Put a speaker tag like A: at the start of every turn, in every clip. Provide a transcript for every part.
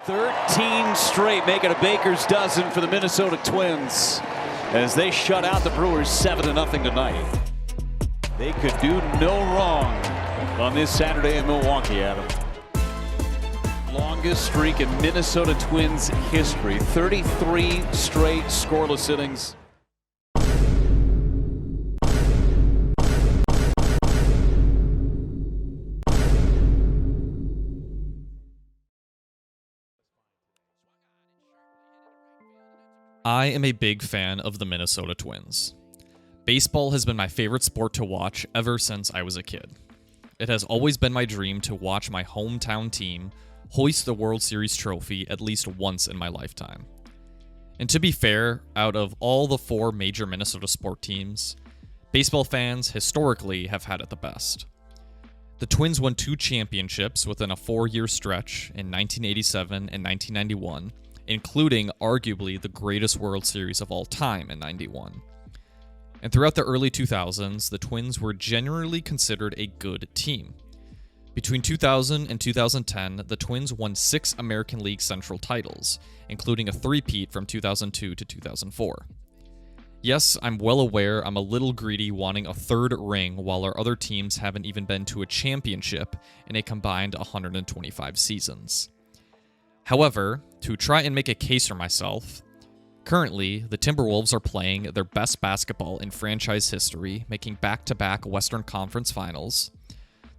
A: 13 straight, making a baker's dozen for the Minnesota Twins as they shut out the Brewers 7-0 tonight. They could do no wrong on this Saturday in Milwaukee, Adam. Longest streak in Minnesota Twins history, 33 straight scoreless innings.
B: I am a big fan of the Minnesota Twins. Baseball has been my favorite sport to watch ever since I was a kid. It has always been my dream to watch my hometown team hoist the World Series trophy at least once in my lifetime. And to be fair, out of all the 4 major Minnesota sport teams, baseball fans historically have had it the best. The Twins won 2 championships within a 4-year stretch in 1987 and 1991, including arguably the greatest World Series of all time in '91. And throughout the early 2000s, the Twins were generally considered a good team. Between 2000 and 2010, the Twins won 6 American League Central titles, including a three-peat from 2002 to 2004. Yes, I'm well aware I'm a little greedy wanting a 3rd ring while our other teams haven't even been to a championship in a combined 125 seasons. However, to try and make a case for myself, currently, the Timberwolves are playing their best basketball in franchise history, making back-to-back Western Conference Finals.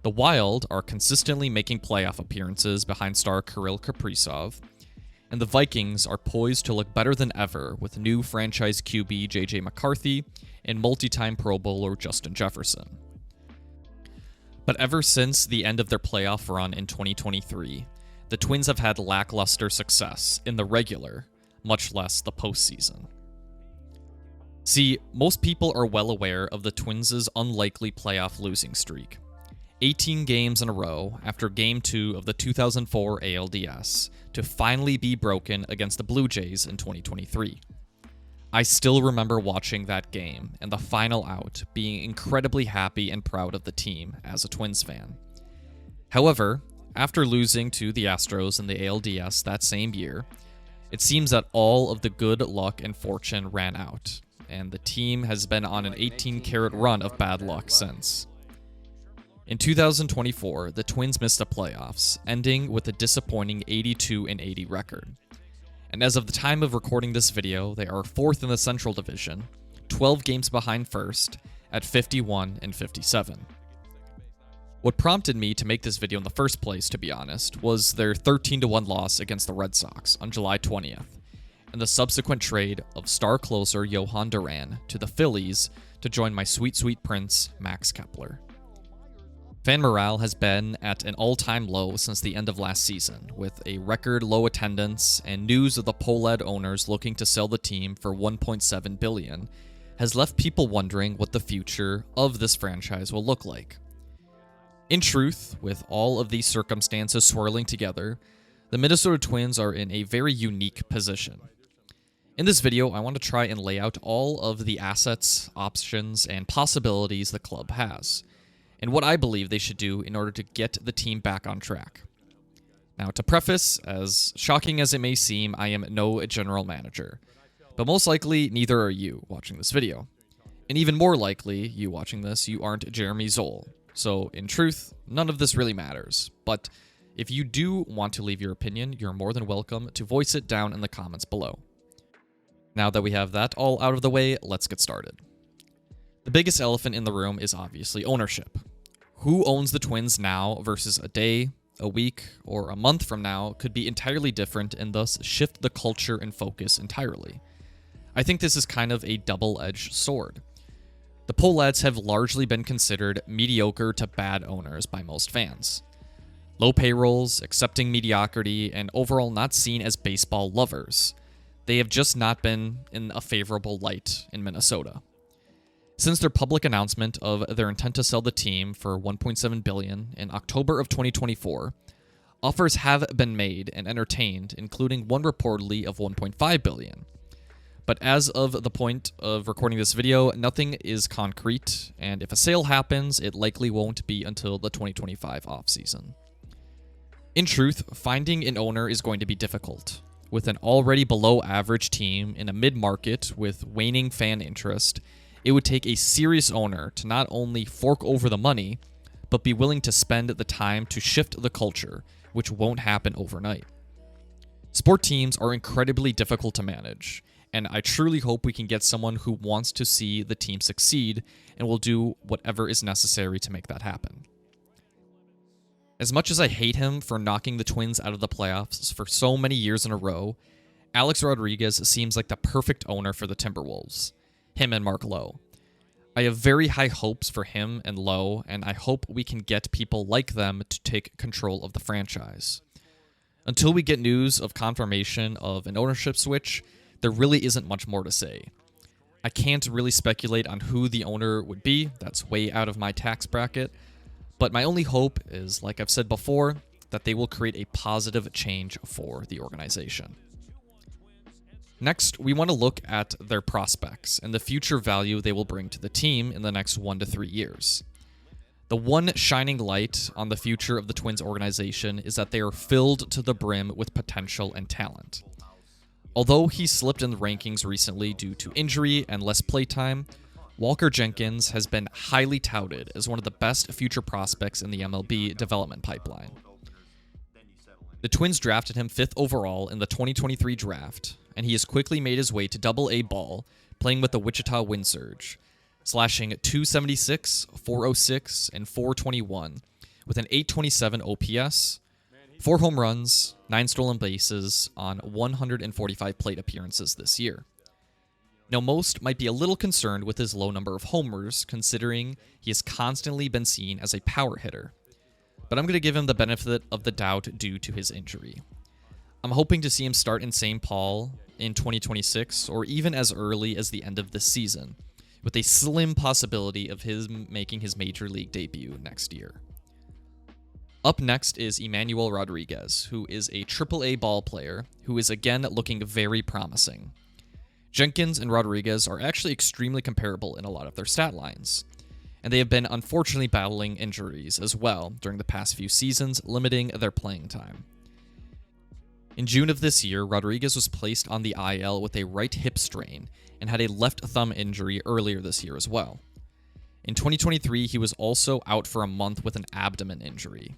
B: The Wild are consistently making playoff appearances behind star Kirill Kaprizov, and the Vikings are poised to look better than ever with new franchise QB J.J. McCarthy and multi-time Pro Bowler Justin Jefferson. But ever since the end of their playoff run in 2023, the Twins have had lackluster success in the regular, much less the postseason. See, most people are well aware of the Twins' unlikely playoff losing streak. 18 games in a row after Game 2 of the 2004 ALDS to finally be broken against the Blue Jays in 2023. I still remember watching that game and the final out, being incredibly happy and proud of the team as a Twins fan. However, after losing to the Astros in the ALDS that same year, it seems that all of the good luck and fortune ran out, and the team has been on an 18-carat run of bad luck since. In 2024, the Twins missed the playoffs, ending with a disappointing 82-80 record. And as of the time of recording this video, they are 4th in the Central Division, 12 games behind first, at 51-57. What prompted me to make this video in the first place, to be honest, was their 13-1 loss against the Red Sox on July 20th, and the subsequent trade of star closer Johan Duran to the Phillies to join my sweet prince, Max Kepler. Fan morale has been at an all-time low since the end of last season, with a record low attendance and news of the Pohlad owners looking to sell the team for $1.7 billion has left people wondering what the future of this franchise will look like. In truth, with all of these circumstances swirling together, the Minnesota Twins are in a very unique position. In this video, I want to try and lay out all of the assets, options, and possibilities the club has, and what I believe they should do in order to get the team back on track. Now, to preface, as shocking as it may seem, I am no general manager, but most likely neither are you watching this video. And even more likely, you watching this, you aren't Jeremy Zoll. So, in truth, none of this really matters, but if you do want to leave your opinion, you're more than welcome to voice it down in the comments below. Now that we have that all out of the way, let's get started. The biggest elephant in the room is obviously ownership. Who owns the Twins now versus a day, a week, or a month from now could be entirely different and thus shift the culture and focus entirely. I think this is kind of a double-edged sword. The Pohlads have largely been considered mediocre to bad owners by most fans. Low payrolls, accepting mediocrity, and overall not seen as baseball lovers. They have just not been in a favorable light in Minnesota. Since their public announcement of their intent to sell the team for $1.7 billion in October of 2024, offers have been made and entertained, including one reportedly of $1.5 billion. But as of the point of recording this video, nothing is concrete, and if a sale happens, it likely won't be until the 2025 offseason. In truth, finding an owner is going to be difficult. With an already below average team in a mid-market with waning fan interest, it would take a serious owner to not only fork over the money, but be willing to spend the time to shift the culture, which won't happen overnight. Sport teams are incredibly difficult to manage, and I truly hope we can get someone who wants to see the team succeed and will do whatever is necessary to make that happen. As much as I hate him for knocking the Twins out of the playoffs for so many years in a row, Alex Rodriguez seems like the perfect owner for the Timberwolves. Him and Mark Lowe. I have very high hopes for him and Lowe, and I hope we can get people like them to take control of the franchise. Until we get news of confirmation of an ownership switch, there really isn't much more to say. I can't really speculate on who the owner would be, that's way out of my tax bracket, but my only hope is, like I've said before, that they will create a positive change for the organization. Next, we want to look at their prospects and the future value they will bring to the team in the next 1 to 3 years. The one shining light on the future of the Twins organization is that they are filled to the brim with potential and talent. Although he slipped in the rankings recently due to injury and less playtime, Walker Jenkins has been highly touted as one of the best future prospects in the MLB development pipeline. The Twins drafted him 5th overall in the 2023 draft, and he has quickly made his way to Double-A ball, playing with the Wichita Wind Surge, slashing .276, .406, and .421, with an .827 OPS, 4 home runs, 9 stolen bases on 145 plate appearances this year. Now, most might be a little concerned with his low number of homers, considering he has constantly been seen as a power hitter. But I'm going to give him the benefit of the doubt due to his injury. I'm hoping to see him start in St. Paul in 2026, or even as early as the end of this season, with a slim possibility of him making his major league debut next year. Up next is Emmanuel Rodriguez, who is a Triple-A ball player who is again looking very promising. Jenkins and Rodriguez are actually extremely comparable in a lot of their stat lines, and they have been unfortunately battling injuries as well during the past few seasons, limiting their playing time. In June of this year, Rodriguez was placed on the IL with a right hip strain and had a left thumb injury earlier this year as well. In 2023, he was also out for a month with an abdomen injury.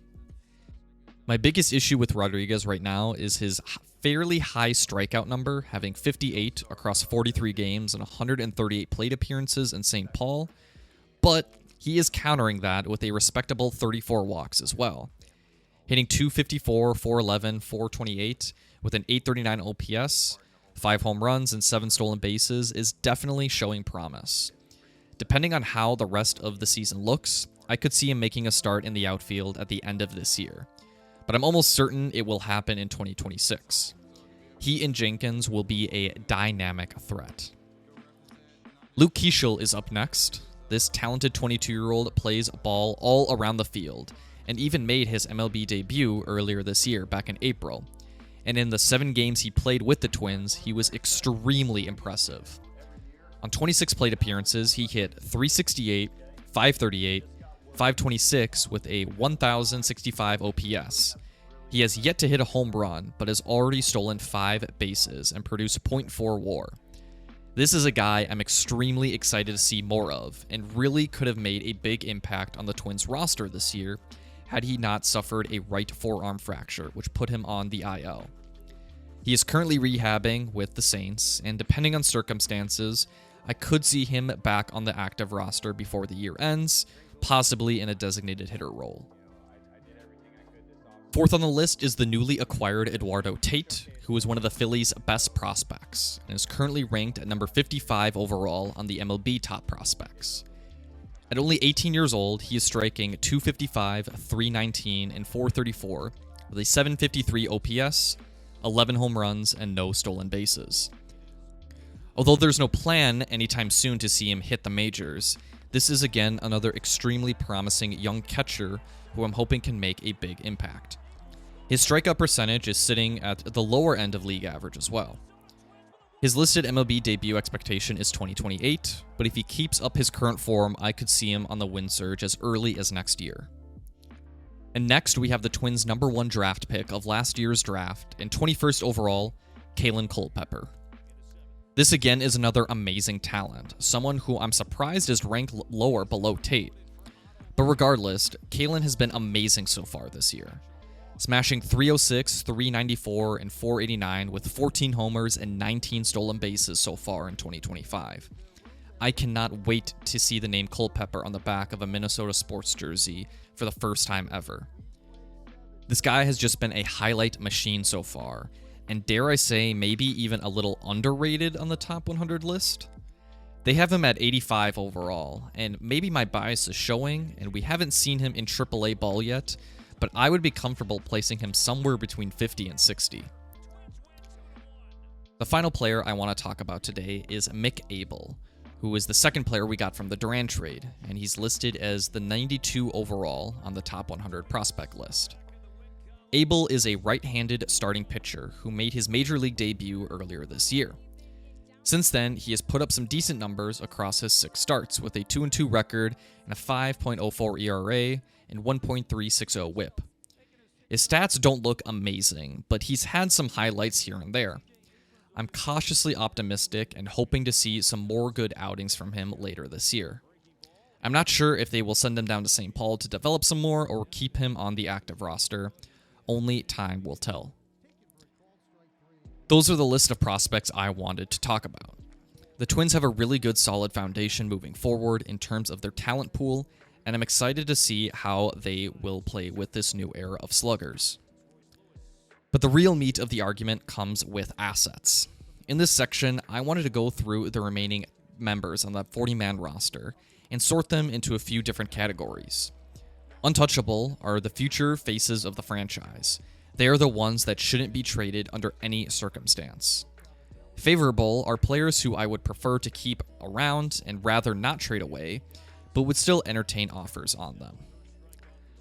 B: My biggest issue with Rodriguez right now is his fairly high strikeout number, having 58 across 43 games and 138 plate appearances in St. Paul, but he is countering that with a respectable 34 walks as well. Hitting .254, .411, .428 with an .839 OPS, 5 home runs, and 7 stolen bases is definitely showing promise. Depending on how the rest of the season looks, I could see him making a start in the outfield at the end of this year, but I'm almost certain it will happen in 2026. He and Jenkins will be a dynamic threat. Luke Keeschel is up next. This talented 22-year-old plays ball all around the field, and even made his MLB debut earlier this year, back in April. And in the 7 games he played with the Twins, he was extremely impressive. On 26 plate appearances, he hit .368, .538, .526 with a 1,065 OPS. He has yet to hit a home run, but has already stolen 5 bases and produced .4 WAR. This is a guy I'm extremely excited to see more of, and really could have made a big impact on the Twins roster this year had he not suffered a right forearm fracture, which put him on the IL. He is currently rehabbing with the Saints, and depending on circumstances, I could see him back on the active roster before the year ends, possibly in a designated hitter role. 4th on the list is the newly acquired Eduardo Tate, who is one of the Phillies' best prospects, and is currently ranked at number 55 overall on the MLB top prospects. At only 18 years old, he is striking .255, .319, and .434, with a .753 OPS, 11 home runs, and no stolen bases. Although there's no plan anytime soon to see him hit the majors, this is again another extremely promising young catcher who I'm hoping can make a big impact. His strikeout percentage is sitting at the lower end of league average as well. His listed MLB debut expectation is 2028, but if he keeps up his current form, I could see him on the win surge as early as next year. And next, we have the Twins' #1 draft pick of last year's draft and 21st overall, Kalen Culpepper. This again is another amazing talent, someone who I'm surprised is ranked lower below Tate. But regardless, Kalen has been amazing so far this year, smashing .306, .394, and .489 with 14 homers and 19 stolen bases so far in 2025. I cannot wait to see the name Culpepper on the back of a Minnesota sports jersey for the first time ever. This guy has just been a highlight machine so far, and dare I say, maybe even a little underrated on the top 100 list. They have him at 85 overall, and maybe my bias is showing, and we haven't seen him in AAA ball yet, but I would be comfortable placing him somewhere between 50 and 60. The final player I want to talk about today is Mick Abel, who is the second player we got from the Duran trade, and he's listed as the 92 overall on the top 100 prospect list. Abel is a right-handed starting pitcher who made his major league debut earlier this year. Since then, he has put up some decent numbers across his 6 starts with a 2-2 record and a 5.04 ERA and 1.360 WHIP. His stats don't look amazing, but he's had some highlights here and there. I'm cautiously optimistic and hoping to see some more good outings from him later this year. I'm not sure if they will send him down to St. Paul to develop some more or keep him on the active roster. Only time will tell. Those are the list of prospects I wanted to talk about. The Twins have a really good solid foundation moving forward in terms of their talent pool, and I'm excited to see how they will play with this new era of sluggers. But the real meat of the argument comes with assets. In this section, I wanted to go through the remaining members on that 40-man roster and sort them into a few different categories. Untouchable are the future faces of the franchise. They are the ones that shouldn't be traded under any circumstance. Favorable are players who I would prefer to keep around and rather not trade away, but would still entertain offers on them.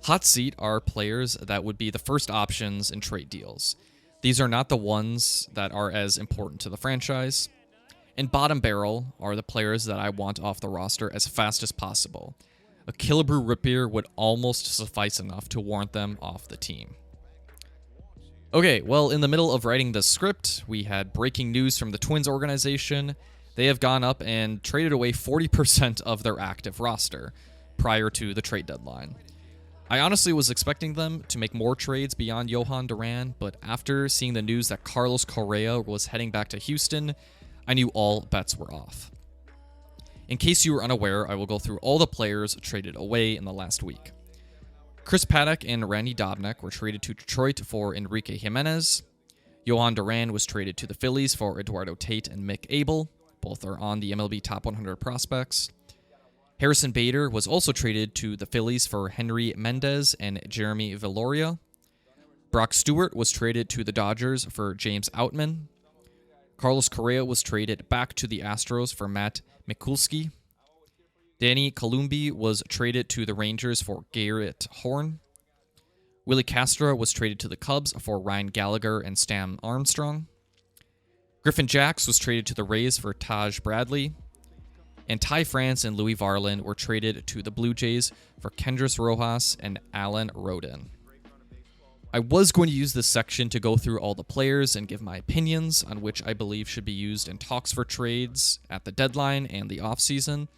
B: Hot seat are players that would be the first options in trade deals. These are not the ones that are as important to the franchise. And bottom barrel are the players that I want off the roster as fast as possible. A Killebrew root beer would almost suffice enough to warrant them off the team. Okay, well, in the middle of writing the script, we had breaking news from the Twins organization. They have gone up and traded away 40% of their active roster prior to the trade deadline. I honestly was expecting them to make more trades beyond Johan Duran, but after seeing the news that Carlos Correa was heading back to Houston, I knew all bets were off. In case you were unaware, I will go through all the players traded away in the last week. Chris Paddock and Randy Dobnak were traded to Detroit for Enrique Jimenez. Johan Duran was traded to the Phillies for Eduardo Tate and Mick Abel. Both are on the MLB Top 100 prospects. Harrison Bader was also traded to the Phillies for Henry Mendez and Jeremy Villoria. Brock Stewart was traded to the Dodgers for James Outman. Carlos Correa was traded back to the Astros for Matt Mikulski. Danny Columbi was traded to the Rangers for Garrett Horn. Willie Castro was traded to the Cubs for Ryan Gallagher and Stan Armstrong. Griffin Jacks was traded to the Rays for Taj Bradley. And Ty France and Louis Varland were traded to the Blue Jays for Kendrys Rojas and Alan Rodin. I was going to use this section to go through all the players and give my opinions on which I believe should be used in talks for trades at the deadline and the offseason,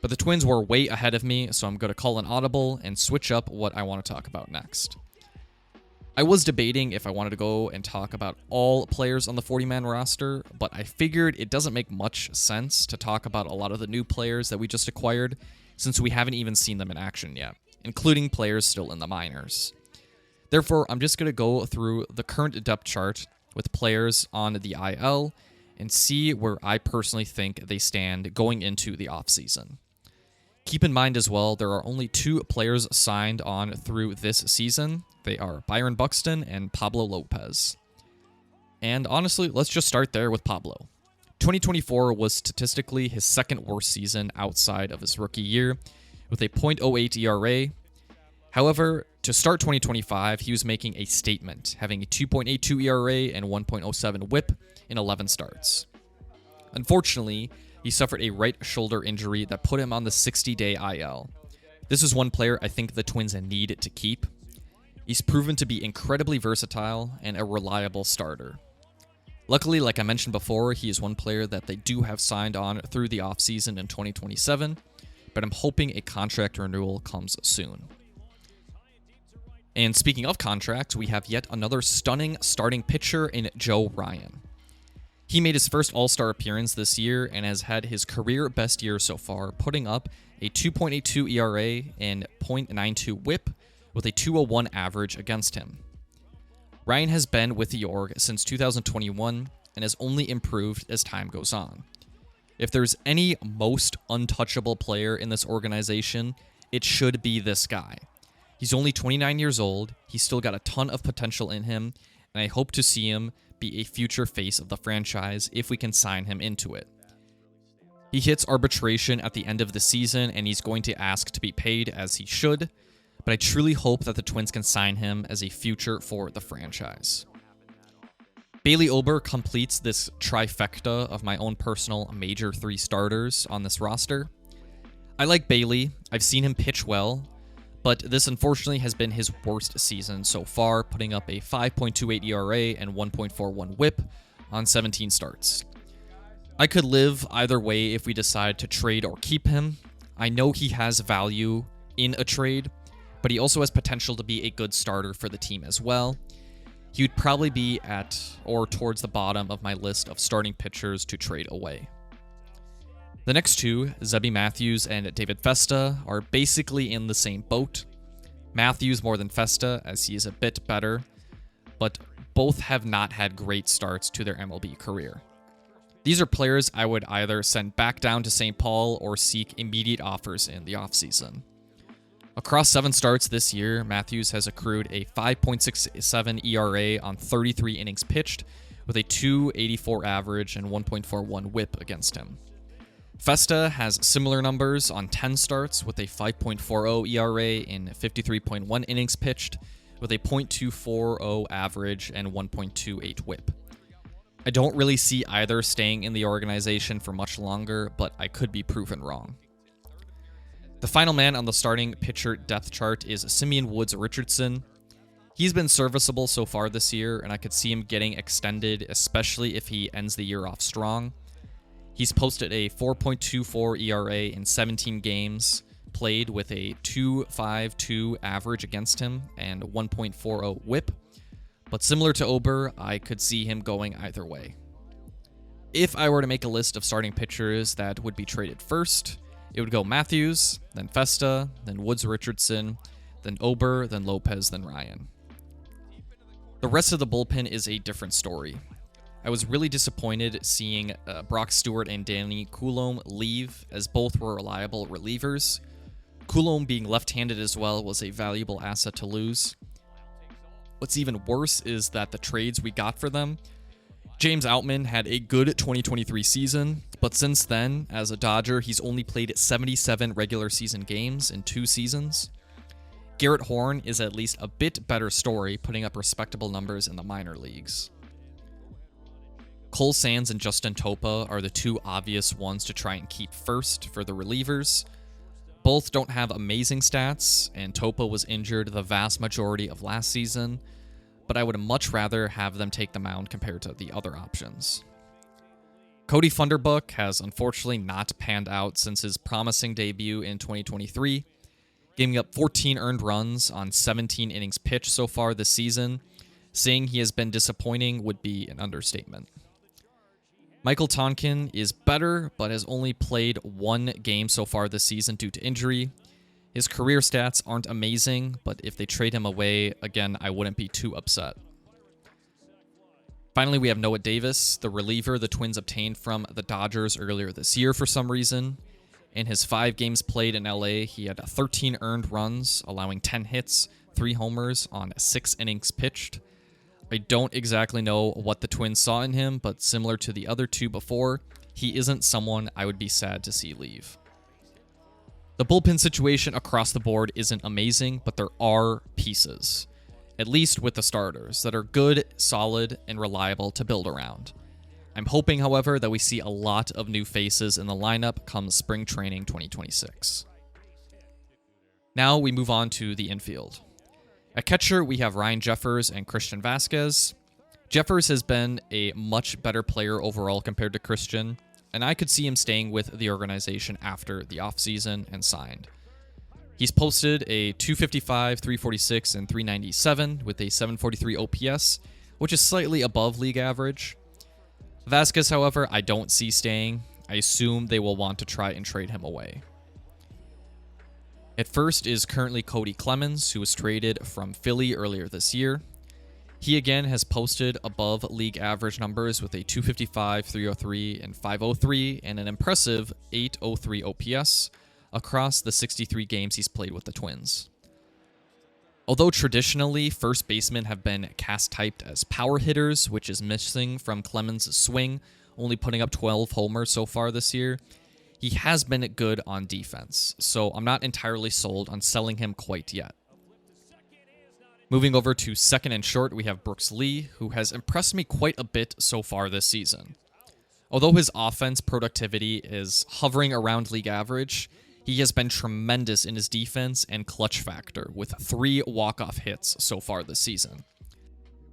B: but the Twins were way ahead of me, so I'm going to call an audible and switch up what I want to talk about next. I was debating if I wanted to go and talk about all players on the 40-man roster, but I figured it doesn't make much sense to talk about a lot of the new players that we just acquired, since we haven't even seen them in action yet, including players still in the minors. Therefore, I'm just going to go through the current depth chart with players on the IL and see where I personally think they stand going into the offseason. Keep in mind as well, there are only 2 players signed on through this season. They are Byron Buxton and Pablo Lopez. And honestly, let's just start there with Pablo. 2024 was statistically his second worst season outside of his rookie year, with a .08 ERA. However, to start 2025, he was making a statement, having a 2.82 ERA and 1.07 WHIP in 11 starts. Unfortunately, he suffered a right shoulder injury that put him on the 60-day IL. This is one player I think the Twins need to keep. He's proven to be incredibly versatile and a reliable starter. Luckily, like I mentioned before, he is one player that they do have signed on through the offseason in 2027, but I'm hoping a contract renewal comes soon. And speaking of contracts, we have yet another stunning starting pitcher in Joe Ryan. He made his first All-Star appearance this year and has had his career best year so far, putting up a 2.82 ERA and .92 WHIP with a 201 average against him. Ryan has been with the org since 2021 and has only improved as time goes on. If there's any most untouchable player in this organization, it should be this guy. He's only 29 years old, he's still got a ton of potential in him, and I hope to see him be a future face of the franchise if we can sign him into it. He hits arbitration at the end of the season, and he's going to ask to be paid as he should, but I truly hope that the Twins can sign him as a future for the franchise. Bailey Ober completes this trifecta of my own personal major 3 starters on this roster. I like Bailey, I've seen him pitch well, but this unfortunately has been his worst season so far, putting up a 5.28 ERA and 1.41 WHIP on 17 starts. I could live either way if we decide to trade or keep him. I know he has value in a trade, but he also has potential to be a good starter for the team as well. He would probably be at or towards the bottom of my list of starting pitchers to trade away. The next two, Zebby Matthews and David Festa, are basically in the same boat. Matthews more than Festa, as he is a bit better, but both have not had great starts to their MLB career. These are players I would either send back down to St. Paul or seek immediate offers in the offseason. Across 7 starts this year, Matthews has accrued a 5.67 ERA on 33 innings pitched, with a 2.84 average and 1.41 WHIP against him. Festa has similar numbers on 10 starts, with a 5.40 ERA in 53.1 innings pitched, with a .240 average and 1.28 WHIP. I don't really see either staying in the organization for much longer, but I could be proven wrong. The final man on the starting pitcher depth chart is Simeon Woods Richardson. He's been serviceable so far this year, and I could see him getting extended, especially if he ends the year off strong. He's posted a 4.24 ERA in 17 games played with a 2.52 average against him and 1.40 WHIP. But similar to Ober, I could see him going either way. If I were to make a list of starting pitchers that would be traded first, it would go Matthews, then Festa, then Woods Richardson, then Ober, then Lopez, then Ryan. The rest of the bullpen is a different story. I was really disappointed seeing Brock Stewart and Danny Coulombe leave, as both were reliable relievers. Coulombe being left-handed as well was a valuable asset to lose. What's even worse is that the trades we got for them, James Outman had a good 2023 season, but since then, as a Dodger, he's only played 77 regular season games in 2 seasons. Garrett Horn is at least a bit better story, putting up respectable numbers in the minor leagues. Cole Sands and Justin Topa are the 2 obvious ones to try and keep first for the relievers. Both don't have amazing stats, and Topa was injured the vast majority of last season, but I would much rather have them take the mound compared to the other options. Cody Funderbuck has unfortunately not panned out since his promising debut in 2023, giving up 14 earned runs on 17 innings pitched so far this season. Saying he has been disappointing would be an understatement. Michael Tonkin is better, but has only played 1 game so far this season due to injury. His career stats aren't amazing, but if they trade him away, again, I wouldn't be too upset. Finally, we have Noah Davis, the reliever the Twins obtained from the Dodgers earlier this year for some reason. In his 5 games played in LA, he had 13 earned runs, allowing 10 hits, 3 homers on 6 innings pitched. I don't exactly know what the Twins saw in him, but similar to the other 2 before, he isn't someone I would be sad to see leave. The bullpen situation across the board isn't amazing, but there are pieces, at least with the starters, that are good, solid, and reliable to build around. I'm hoping, however, that we see a lot of new faces in the lineup come spring training 2026. Now we move on to the infield. At catcher, we have Ryan Jeffers and Christian Vasquez. Jeffers has been a much better player overall compared to Christian, and I could see him staying with the organization after the offseason and signed. He's posted a 255, 346, and 397 with a 743 OPS, which is slightly above league average. Vasquez, however, I don't see staying. I assume they will want to try and trade him away. At first is currently Cody Clemens, who was traded from Philly earlier this year. He again has posted above league average numbers with a 255, 303, and 503, and an impressive 803 OPS across the 63 games he's played with the Twins. Although traditionally first basemen have been cast-typed as power hitters, which is missing from Clemens' swing, only putting up 12 homers so far this year, he has been good on defense, so I'm not entirely sold on selling him quite yet. Moving over to second and short, we have Brooks Lee, who has impressed me quite a bit so far this season. Although his offense productivity is hovering around league average, he has been tremendous in his defense and clutch factor, with 3 walk-off hits so far this season.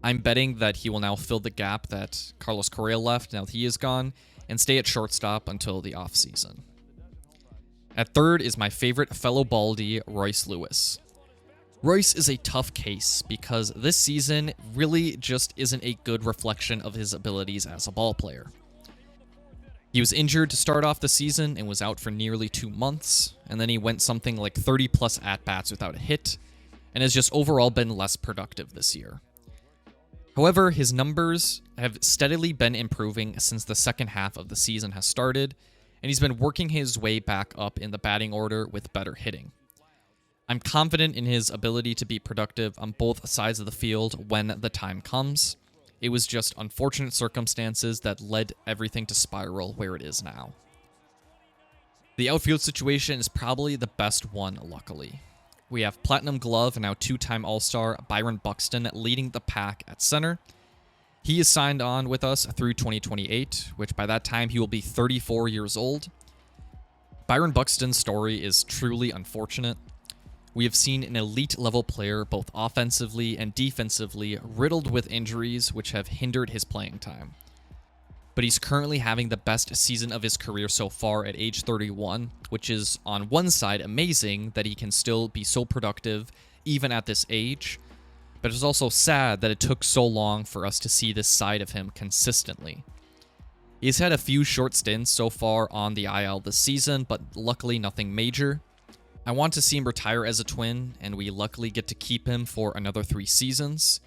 B: I'm betting that he will now fill the gap that Carlos Correa left now that he is gone, and stay at shortstop until the offseason. At third is my favorite fellow Baldy, Royce Lewis. Royce is a tough case because this season really just isn't a good reflection of his abilities as a ball player. He was injured to start off the season and was out for nearly 2 months, and then he went something like 30 plus at-bats without a hit, and has just overall been less productive this year. However, his numbers have steadily been improving since the second half of the season has started, and he's been working his way back up in the batting order with better hitting. I'm confident in his ability to be productive on both sides of the field when the time comes. It was just unfortunate circumstances that led everything to spiral where it is now. The outfield situation is probably the best one, luckily. We have Platinum Glove and now 2-time All-Star Byron Buxton leading the pack at center. He is signed on with us through 2028, which by that time he will be 34 years old. Byron Buxton's story is truly unfortunate. We have seen an elite level player both offensively and defensively riddled with injuries which have hindered his playing time. But he's currently having the best season of his career so far at age 31, which is on one side amazing that he can still be so productive even at this age, but it's also sad that it took so long for us to see this side of him consistently. He's had a few short stints so far on the IL this season, but luckily nothing major. I want to see him retire as a Twin, and we luckily get to keep him for another 3 seasons.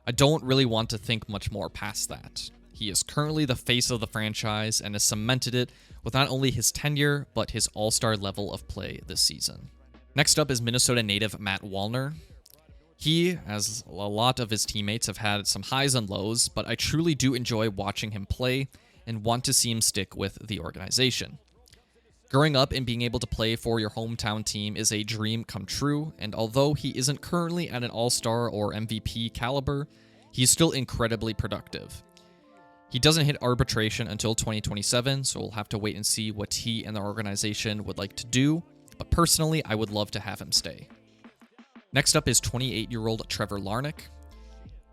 B: I don't really want to think much more past that. He is currently the face of the franchise and has cemented it with not only his tenure, but his all-star level of play this season. Next up is Minnesota native Matt Wallner. He, as a lot of his teammates, have had some highs and lows, but I truly do enjoy watching him play and want to see him stick with the organization. Growing up and being able to play for your hometown team is a dream come true, and although he isn't currently at an all-star or MVP caliber, he's still incredibly productive. He doesn't hit arbitration until 2027, so we'll have to wait and see what he and the organization would like to do, but personally, I would love to have him stay. Next up is 28-year-old Trevor Larnach.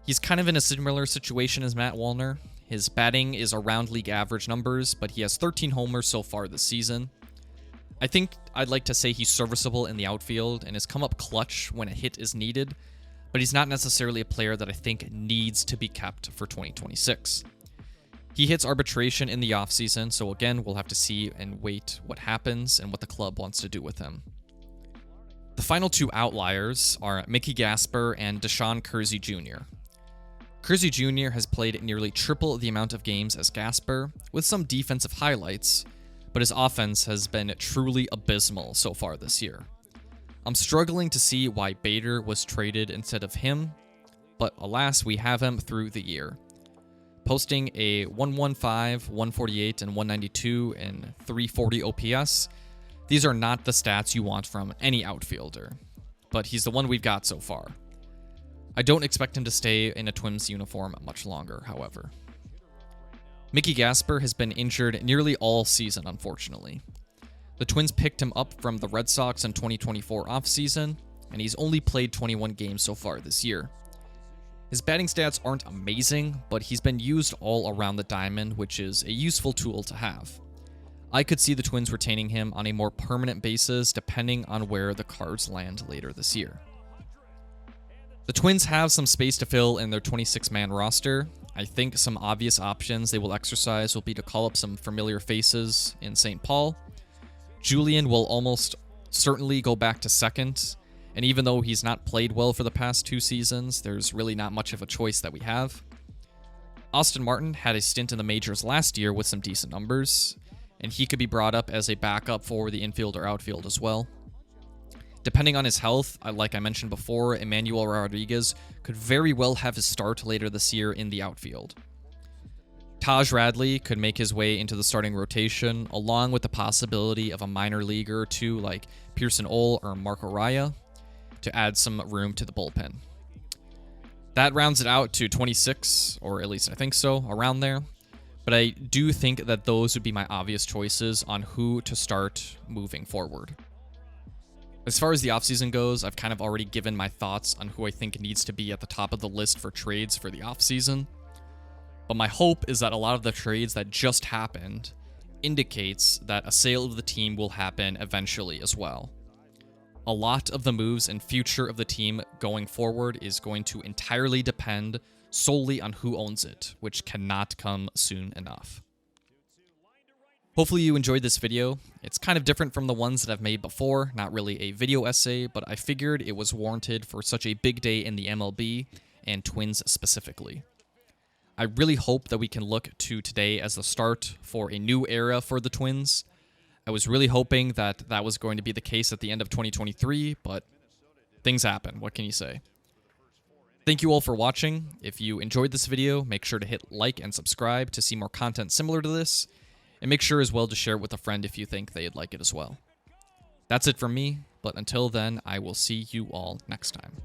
B: He's kind of in a similar situation as Matt Wallner. His batting is around league average numbers, but he has 13 homers so far this season. I think I'd like to say he's serviceable in the outfield and has come up clutch when a hit is needed, but he's not necessarily a player that I think needs to be kept for 2026. He hits arbitration in the offseason, so again, we'll have to see and wait what happens and what the club wants to do with him. The final 2 outliers are Mickey Gasper and Deshaun Kersey Jr. Kersey Jr. has played nearly triple the amount of games as Gasper, with some defensive highlights, but his offense has been truly abysmal so far this year. I'm struggling to see why Bader was traded instead of him, but alas, we have him through the year. Posting a 115, 148, and 192 and 340 OPS, these are not the stats you want from any outfielder, but he's the one we've got so far. I don't expect him to stay in a Twins uniform much longer, however. Mickey Gasper has been injured nearly all season, unfortunately. The Twins picked him up from the Red Sox in 2024 offseason, and he's only played 21 games so far this year. His batting stats aren't amazing, but he's been used all around the diamond, which is a useful tool to have. I could see the Twins retaining him on a more permanent basis depending on where the cards land later this year. The Twins have some space to fill in their 26-man roster. I think some obvious options they will exercise will be to call up some familiar faces in St. Paul. Julian will almost certainly go back to second, and even though he's not played well for the past 2 seasons, there's really not much of a choice that we have. Austin Martin had a stint in the majors last year with some decent numbers, and he could be brought up as a backup for the infield or outfield as well. Depending on his health, like I mentioned before, Emmanuel Rodriguez could very well have his start later this year in the outfield. Taj Radley could make his way into the starting rotation, along with the possibility of a minor leaguer or two like Pearson Ole or Marco Raya to add some room to the bullpen. That rounds it out to 26, or at least I think so, around there. But I do think that those would be my obvious choices on who to start moving forward. As far as the offseason goes, I've kind of already given my thoughts on who I think needs to be at the top of the list for trades for the offseason. But my hope is that a lot of the trades that just happened indicates that a sale of the team will happen eventually as well. A lot of the moves and future of the team going forward is going to entirely depend solely on who owns it, which cannot come soon enough. Hopefully you enjoyed this video. It's kind of different from the ones that I've made before, not really a video essay, but I figured it was warranted for such a big day in the MLB, and Twins specifically. I really hope that we can look to today as the start for a new era for the Twins. I was really hoping that that was going to be the case at the end of 2023, but things happen. What can you say? Thank you all for watching. If you enjoyed this video, make sure to hit like and subscribe to see more content similar to this, and make sure as well to share it with a friend if you think they'd like it as well. That's it from me, but until then, I will see you all next time.